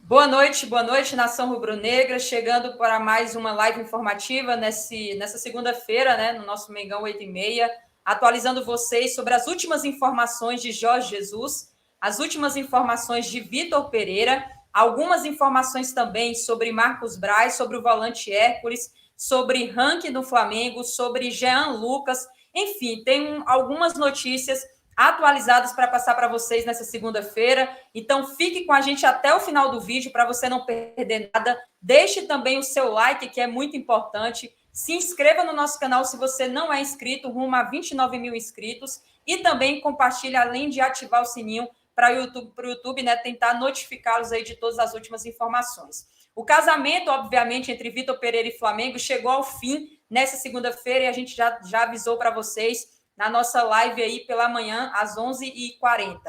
Boa noite, nação rubro-negra, chegando para mais uma live informativa nessa segunda-feira, né, no nosso Mengão 8h30, atualizando vocês sobre as últimas informações de Jorge Jesus, as últimas informações de Vitor Pereira, algumas informações também sobre Marcos Braz, sobre o volante Hércules, sobre ranking do Flamengo, sobre Jean Lucas, enfim, tem algumas notícias atualizados para passar para vocês nessa segunda-feira. Então, fique com a gente até o final do vídeo para você não perder nada. Deixe também o seu like, que é muito importante. Se inscreva no nosso canal se você não é inscrito, rumo a 29 mil inscritos. E também compartilhe, além de ativar o sininho para o YouTube, né, tentar notificá-los aí de todas as últimas informações. O casamento, obviamente, entre Vitor Pereira e Flamengo chegou ao fim nessa segunda-feira e a gente já avisou para vocês na nossa live aí pela manhã, às 11h40,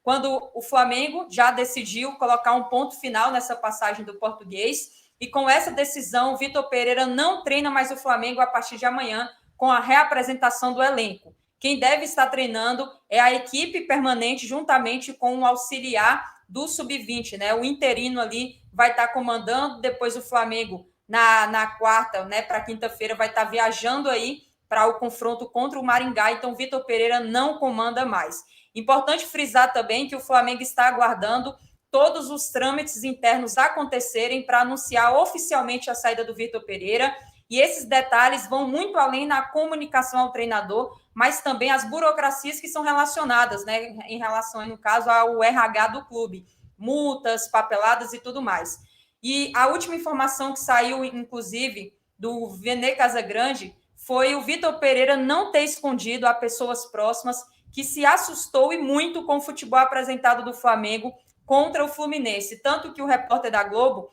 quando o Flamengo já decidiu colocar um ponto final nessa passagem do português, e com essa decisão, Vitor Pereira não treina mais o Flamengo a partir de amanhã, com a reapresentação do elenco. Quem deve estar treinando é a equipe permanente, juntamente com o auxiliar do Sub-20, né? O interino ali vai estar comandando, depois o Flamengo, na quarta, né, para quinta-feira, vai estar viajando aí para o confronto contra o Maringá, então Vitor Pereira não comanda mais. Importante frisar também que o Flamengo está aguardando todos os trâmites internos acontecerem para anunciar oficialmente a saída do Vitor Pereira, e esses detalhes vão muito além na comunicação ao treinador, mas também as burocracias que são relacionadas, né, em relação, no caso, ao RH do clube, multas, papeladas e tudo mais. E a última informação que saiu, inclusive, do Vene Casagrande, foi o Vitor Pereira não ter escondido a pessoas próximas que se assustou e muito com o futebol apresentado do Flamengo contra o Fluminense. Tanto que o repórter da Globo,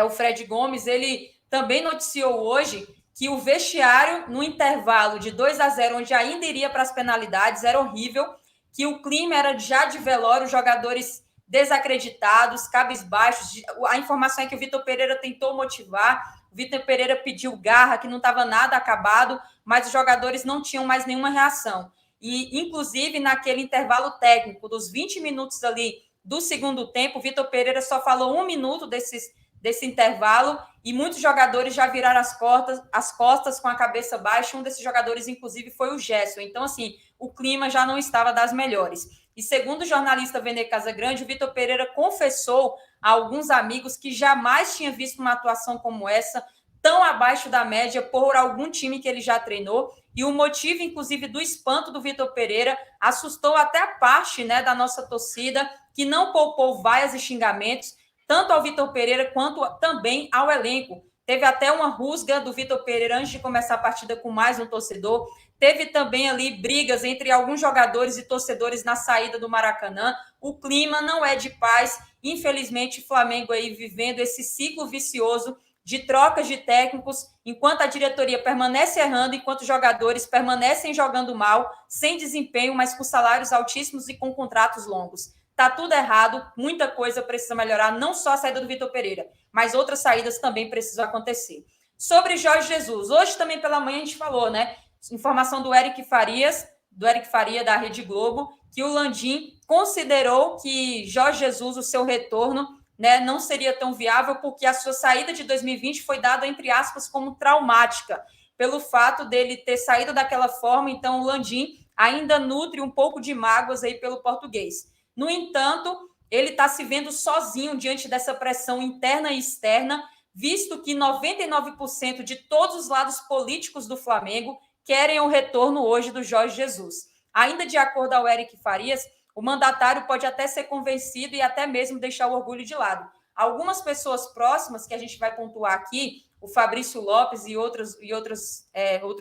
o Fred Gomes, ele também noticiou hoje que o vestiário, no intervalo de 2-0, onde ainda iria para as penalidades, era horrível, que o clima era já de velório, os jogadores desacreditados, cabisbaixos. A informação é que o Vitor Pereira tentou motivar, o Vitor Pereira pediu garra, que não estava nada acabado, mas os jogadores não tinham mais nenhuma reação. E, inclusive, naquele intervalo técnico, dos 20 minutos ali do segundo tempo, o Vitor Pereira só falou 1 minuto desse intervalo, e muitos jogadores já viraram as costas com a cabeça baixa. Um desses jogadores, inclusive, foi o Gerson. Então, assim, o clima já não estava das melhores. E segundo o jornalista Vene Casagrande, o Vitor Pereira confessou a alguns amigos que jamais tinha visto uma atuação como essa, tão abaixo da média, por algum time que ele já treinou. E o motivo, inclusive, do espanto do Vitor Pereira assustou até a parte, né, da nossa torcida, que não poupou vaias e xingamentos, tanto ao Vitor Pereira quanto também ao elenco. Teve até uma rusga do Vitor Pereira antes de começar a partida com mais um torcedor. Teve também ali brigas entre alguns jogadores e torcedores na saída do Maracanã. O clima não é de paz. Infelizmente, o Flamengo aí vivendo esse ciclo vicioso de trocas de técnicos, enquanto a diretoria permanece errando, enquanto os jogadores permanecem jogando mal, sem desempenho, mas com salários altíssimos e com contratos longos. Tá tudo errado, muita coisa precisa melhorar, não só a saída do Vitor Pereira, mas outras saídas também precisam acontecer. Sobre Jorge Jesus, hoje também pela manhã a gente falou, né? Informação do Eric Faria, da Rede Globo, que o Landim considerou que Jorge Jesus, o seu retorno, né, não seria tão viável, porque a sua saída de 2020 foi dada, entre aspas, como traumática, pelo fato dele ter saído daquela forma. Então o Landim ainda nutre um pouco de mágoas aí pelo português. No entanto, ele está se vendo sozinho diante dessa pressão interna e externa, visto que 99% de todos os lados políticos do Flamengo querem o retorno hoje do Jorge Jesus. Ainda de acordo ao Eric Farias, o mandatário pode até ser convencido e até mesmo deixar o orgulho de lado. Algumas pessoas próximas, que a gente vai pontuar aqui, o Fabrício Lopes e outros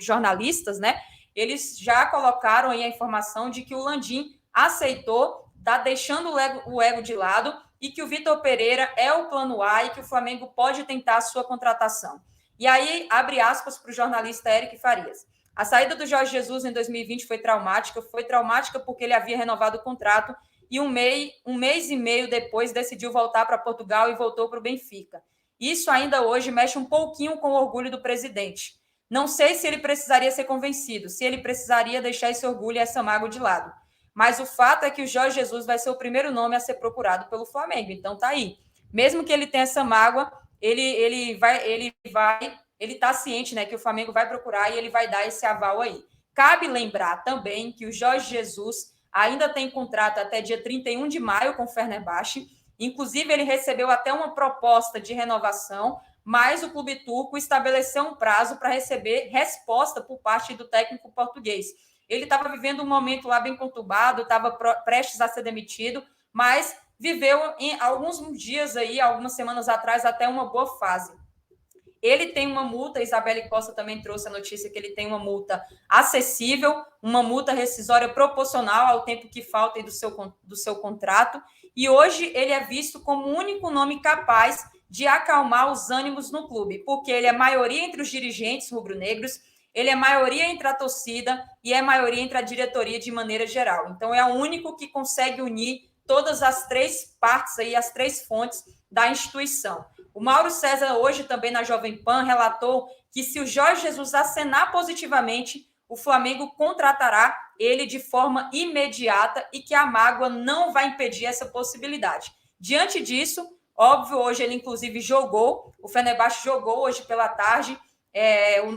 jornalistas, né? Eles já colocaram aí a informação de que o Landim aceitou, está deixando o ego de lado, e que o Vitor Pereira é o plano A e que o Flamengo pode tentar a sua contratação. E aí, abre aspas para o jornalista Eric Farias. A saída do Jorge Jesus em 2020 foi traumática porque ele havia renovado o contrato e um mês e meio depois decidiu voltar para Portugal e voltou para o Benfica. Isso ainda hoje mexe um pouquinho com o orgulho do presidente. Não sei se ele precisaria ser convencido, se ele precisaria deixar esse orgulho e essa mágoa de lado. Mas o fato é que o Jorge Jesus vai ser o primeiro nome a ser procurado pelo Flamengo. Então tá aí. mesmo que ele tenha essa mágoa, ele está ciente, né, que o Flamengo vai procurar e ele vai dar esse aval aí. Cabe lembrar também que o Jorge Jesus ainda tem contrato até dia 31 de maio com o Fenerbahçe. Inclusive, ele recebeu até uma proposta de renovação, mas o clube turco estabeleceu um prazo para receber resposta por parte do técnico português. Ele estava vivendo um momento lá bem conturbado, estava prestes a ser demitido, mas viveu em alguns dias aí, algumas semanas atrás, até uma boa fase. Ele tem uma multa, Isabelle Costa também trouxe a notícia que ele tem uma multa acessível, uma multa rescisória proporcional ao tempo que falta do seu contrato, e hoje ele é visto como o único nome capaz de acalmar os ânimos no clube, porque ele é maioria entre os dirigentes rubro-negros, ele é maioria entre a torcida e é maioria entre a diretoria de maneira geral. Então, é o único que consegue unir todas as três partes, aí, as três fontes da instituição. O Mauro César, hoje também na Jovem Pan, relatou que se o Jorge Jesus acenar positivamente, o Flamengo contratará ele de forma imediata e que a mágoa não vai impedir essa possibilidade. Diante disso, óbvio, hoje ele inclusive jogou, o Fenerbahçe jogou hoje pela tarde,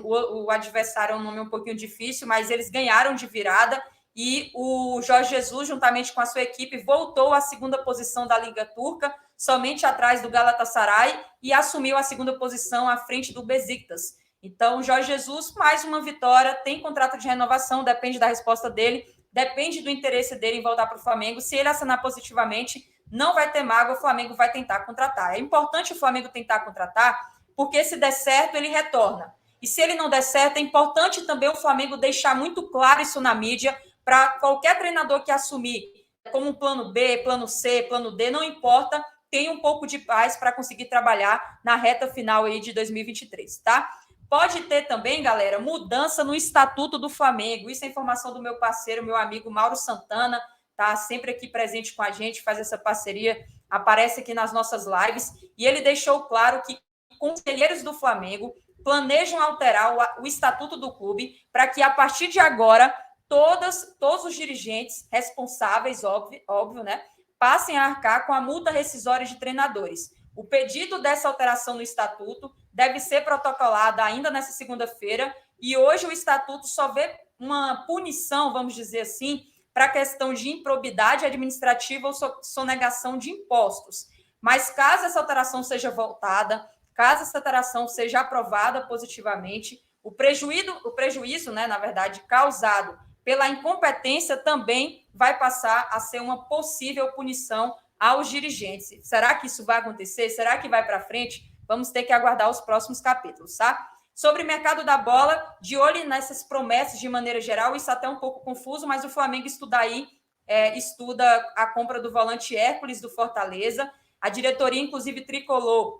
o adversário é um nome um pouquinho difícil, mas eles ganharam de virada e o Jorge Jesus, juntamente com a sua equipe, voltou à segunda posição da Liga Turca, somente atrás do Galatasaray, e assumiu a segunda posição à frente do Besiktas. Então, o Jorge Jesus, mais uma vitória, tem contrato de renovação, depende da resposta dele, depende do interesse dele em voltar para o Flamengo. Se ele assinar positivamente, não vai ter mágoa, o Flamengo vai tentar contratar. É importante o Flamengo tentar contratar, porque se der certo, ele retorna. E se ele não der certo, é importante também o Flamengo deixar muito claro isso na mídia, para qualquer treinador que assumir como um plano B, plano C, plano D, não importa, tem um pouco de paz para conseguir trabalhar na reta final aí de 2023, tá? Pode ter também, galera, mudança no estatuto do Flamengo. Isso é informação do meu parceiro, meu amigo Mauro Santana, tá sempre aqui presente com a gente, faz essa parceria, aparece aqui nas nossas lives, e ele deixou claro que conselheiros do Flamengo planejam alterar o estatuto do clube para que, a partir de agora, todos os dirigentes responsáveis, óbvio, né, passem a arcar com a multa rescisória de treinadores. O pedido dessa alteração no estatuto deve ser protocolado ainda nessa segunda-feira, e hoje o estatuto só vê uma punição, vamos dizer assim, para a questão de improbidade administrativa ou sonegação de impostos. Mas caso essa alteração seja votada, caso essa alteração seja aprovada positivamente, o prejuízo, né, na verdade, causado pela incompetência também vai passar a ser uma possível punição aos dirigentes. Será que isso vai acontecer? Será que vai para frente? Vamos ter que aguardar os próximos capítulos, tá? Sobre o mercado da bola, de olho nessas promessas de maneira geral, isso até é um pouco confuso, mas o Flamengo estuda a compra do volante Hércules do Fortaleza. A diretoria, inclusive, tricolor,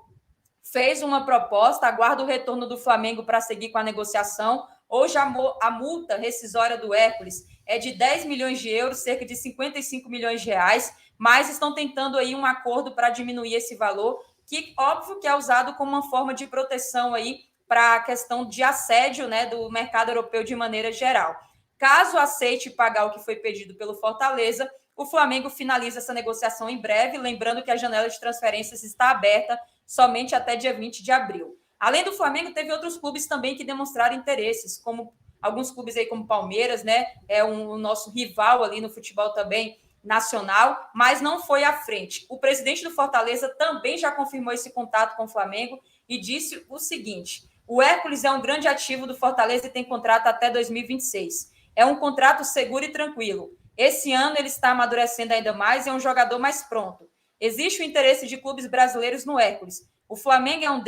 fez uma proposta, aguarda o retorno do Flamengo para seguir com a negociação. Hoje, a multa rescisória do Hércules é de 10 milhões de euros, cerca de 55 milhões de reais, mas estão tentando aí um acordo para diminuir esse valor, que óbvio que é usado como uma forma de proteção aí para a questão de assédio, né, do mercado europeu de maneira geral. Caso aceite pagar o que foi pedido pelo Fortaleza, o Flamengo finaliza essa negociação em breve, lembrando que a janela de transferências está aberta somente até dia 20 de abril. Além do Flamengo, teve outros clubes também que demonstraram interesses, como alguns clubes aí como Palmeiras, né? O nosso rival ali no futebol também nacional, mas não foi à frente. O presidente do Fortaleza também já confirmou esse contato com o Flamengo e disse o seguinte: o Hércules é um grande ativo do Fortaleza e tem contrato até 2026. É um contrato seguro e tranquilo. Esse ano ele está amadurecendo ainda mais e é um jogador mais pronto. Existe o interesse de clubes brasileiros no Hércules. O Flamengo é um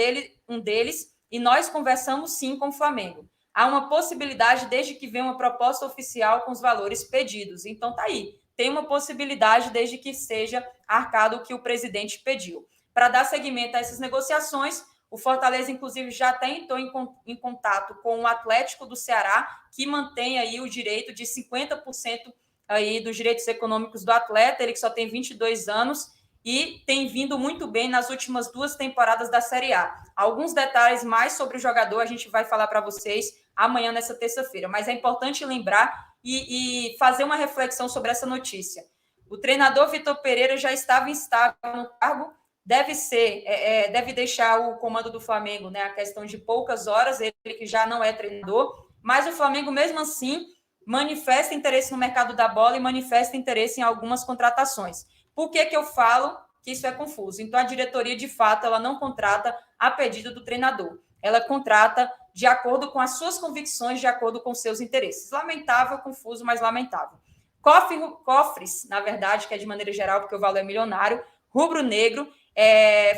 deles e nós conversamos sim com o Flamengo. Há uma possibilidade desde que venha uma proposta oficial com os valores pedidos. Então tá aí. Tem uma possibilidade desde que seja arcado o que o presidente pediu. Para dar seguimento a essas negociações, o Fortaleza, inclusive, já até entrou em contato com o Atlético do Ceará, que mantém aí o direito de 50% aí dos direitos econômicos do atleta, ele que só tem 22 anos, e tem vindo muito bem nas últimas 2 temporadas da Série A. Alguns detalhes mais sobre o jogador a gente vai falar para vocês amanhã, nessa terça-feira, mas é importante lembrar e fazer uma reflexão sobre essa notícia. O treinador Vitor Pereira já estava instável no cargo deve deixar o comando do Flamengo, né, a questão de poucas horas, ele que já não é treinador, mas o Flamengo, mesmo assim, manifesta interesse no mercado da bola e manifesta interesse em algumas contratações. Por que eu falo que isso é confuso? Então, a diretoria, de fato, ela não contrata a pedido do treinador. Ela contrata de acordo com as suas convicções, de acordo com seus interesses. Lamentável, confuso, mas lamentável. Cofres, na verdade, que é de maneira geral, porque o valor é milionário, rubro-negro.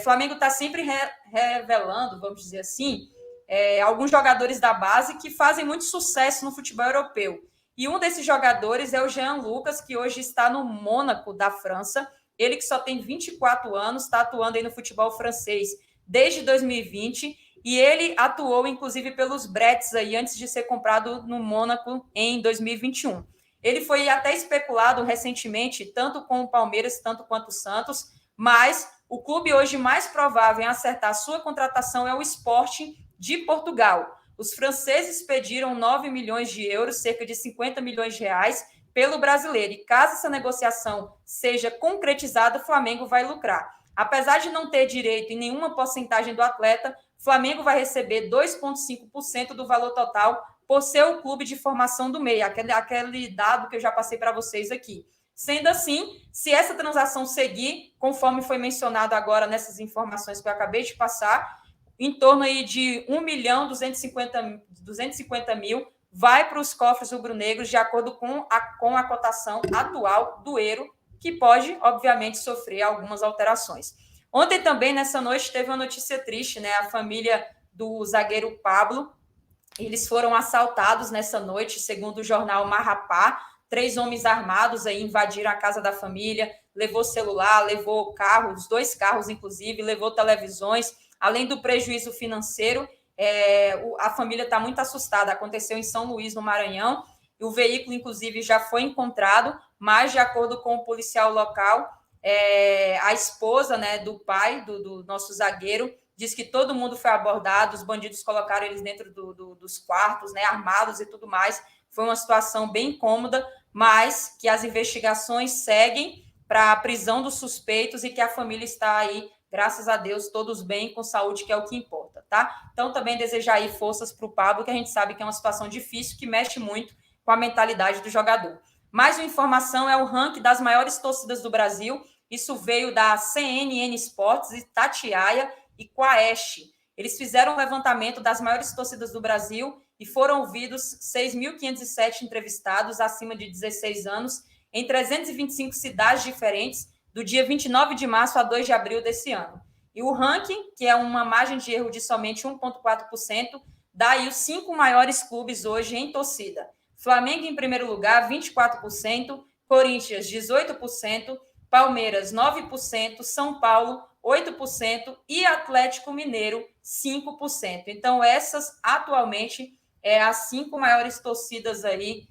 Flamengo está sempre revelando, vamos dizer assim, alguns jogadores da base que fazem muito sucesso no futebol europeu. E um desses jogadores é o Jean Lucas, que hoje está no Mônaco, da França. Ele que só tem 24 anos, está atuando aí no futebol francês desde 2020, e ele atuou, inclusive, pelos Brets aí, antes de ser comprado no Mônaco em 2021. Ele foi até especulado recentemente, tanto com o Palmeiras, tanto quanto o Santos, mas o clube hoje mais provável em acertar a sua contratação é o Sporting de Portugal. Os franceses pediram 9 milhões de euros, cerca de 50 milhões de reais, pelo brasileiro. E caso essa negociação seja concretizada, o Flamengo vai lucrar. Apesar de não ter direito em nenhuma porcentagem do atleta, o Flamengo vai receber 2,5% do valor total por ser o clube de formação do meio, aquele dado que eu já passei para vocês aqui. Sendo assim, se essa transação seguir, conforme foi mencionado agora nessas informações que eu acabei de passar, em torno aí de 1.250.000 vai para os cofres rubro-negros, de acordo com a cotação atual do euro, que pode, obviamente, sofrer algumas alterações. Ontem também, nessa noite, teve uma notícia triste, né? A família do zagueiro Pablo, eles foram assaltados nessa noite, segundo o jornal Marrapá. 3 homens armados aí invadiram a casa da família, levou celular, levou carro, os 2 carros, inclusive, levou televisões. Além do prejuízo financeiro, a família está muito assustada. Aconteceu em São Luís, no Maranhão, e o veículo, inclusive, já foi encontrado, mas, de acordo com o policial local, a esposa, né, do pai do nosso zagueiro diz que todo mundo foi abordado, os bandidos colocaram eles dentro dos quartos, né, armados e tudo mais. Foi uma situação bem incômoda, mas que as investigações seguem para a prisão dos suspeitos e que a família está aí, graças a Deus, todos bem, com saúde, que é o que importa, tá? Então, também desejar aí forças para o Pablo, que a gente sabe que é uma situação difícil, que mexe muito com a mentalidade do jogador. Mais uma informação é o ranking das maiores torcidas do Brasil. Isso veio da CNN Sports, Itatiaia e Quaest. Eles fizeram um levantamento das maiores torcidas do Brasil e foram ouvidos 6.507 entrevistados acima de 16 anos em 325 cidades diferentes, do dia 29 de março a 2 de abril desse ano. E o ranking, que é uma margem de erro de somente 1,4%, dá aí os 5 maiores clubes hoje em torcida. Flamengo em primeiro lugar, 24%, Corinthians, 18%, Palmeiras, 9%, São Paulo, 8% e Atlético Mineiro, 5%. Então, essas, atualmente, as 5 maiores torcidas aí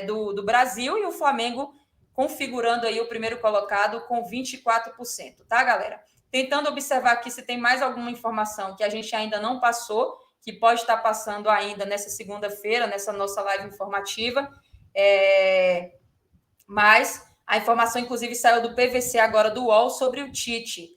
do Brasil, e o Flamengo configurando aí o primeiro colocado com 24%, tá, galera? Tentando observar aqui se tem mais alguma informação que a gente ainda não passou, que pode estar passando ainda nessa segunda-feira, nessa nossa live informativa. Mas a informação, inclusive, saiu do PVC agora, do UOL, sobre o Tite.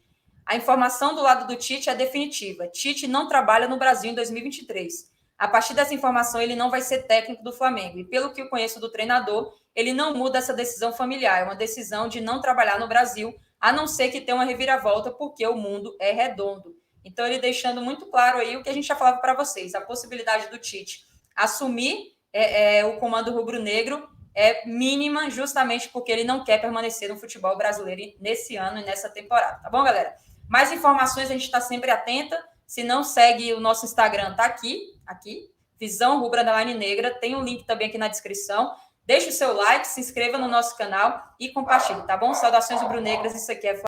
A informação do lado do Tite é definitiva. Tite não trabalha no Brasil em 2023. A partir dessa informação, ele não vai ser técnico do Flamengo. E pelo que eu conheço do treinador, ele não muda essa decisão familiar. É uma decisão de não trabalhar no Brasil, a não ser que tenha uma reviravolta, porque o mundo é redondo. Então, ele deixando muito claro aí o que a gente já falava para vocês. A possibilidade do Tite assumir o comando rubro-negro é mínima, justamente porque ele não quer permanecer no futebol brasileiro nesse ano e nessa temporada. Tá bom, galera? Mais informações, a gente está sempre atenta. Se não segue o nosso Instagram, tá aqui, Visão Rubra _ Negra. Tem um link também aqui na descrição. Deixe o seu like, se inscreva no nosso canal e compartilhe, tá bom? Saudações rubro-negras, isso aqui é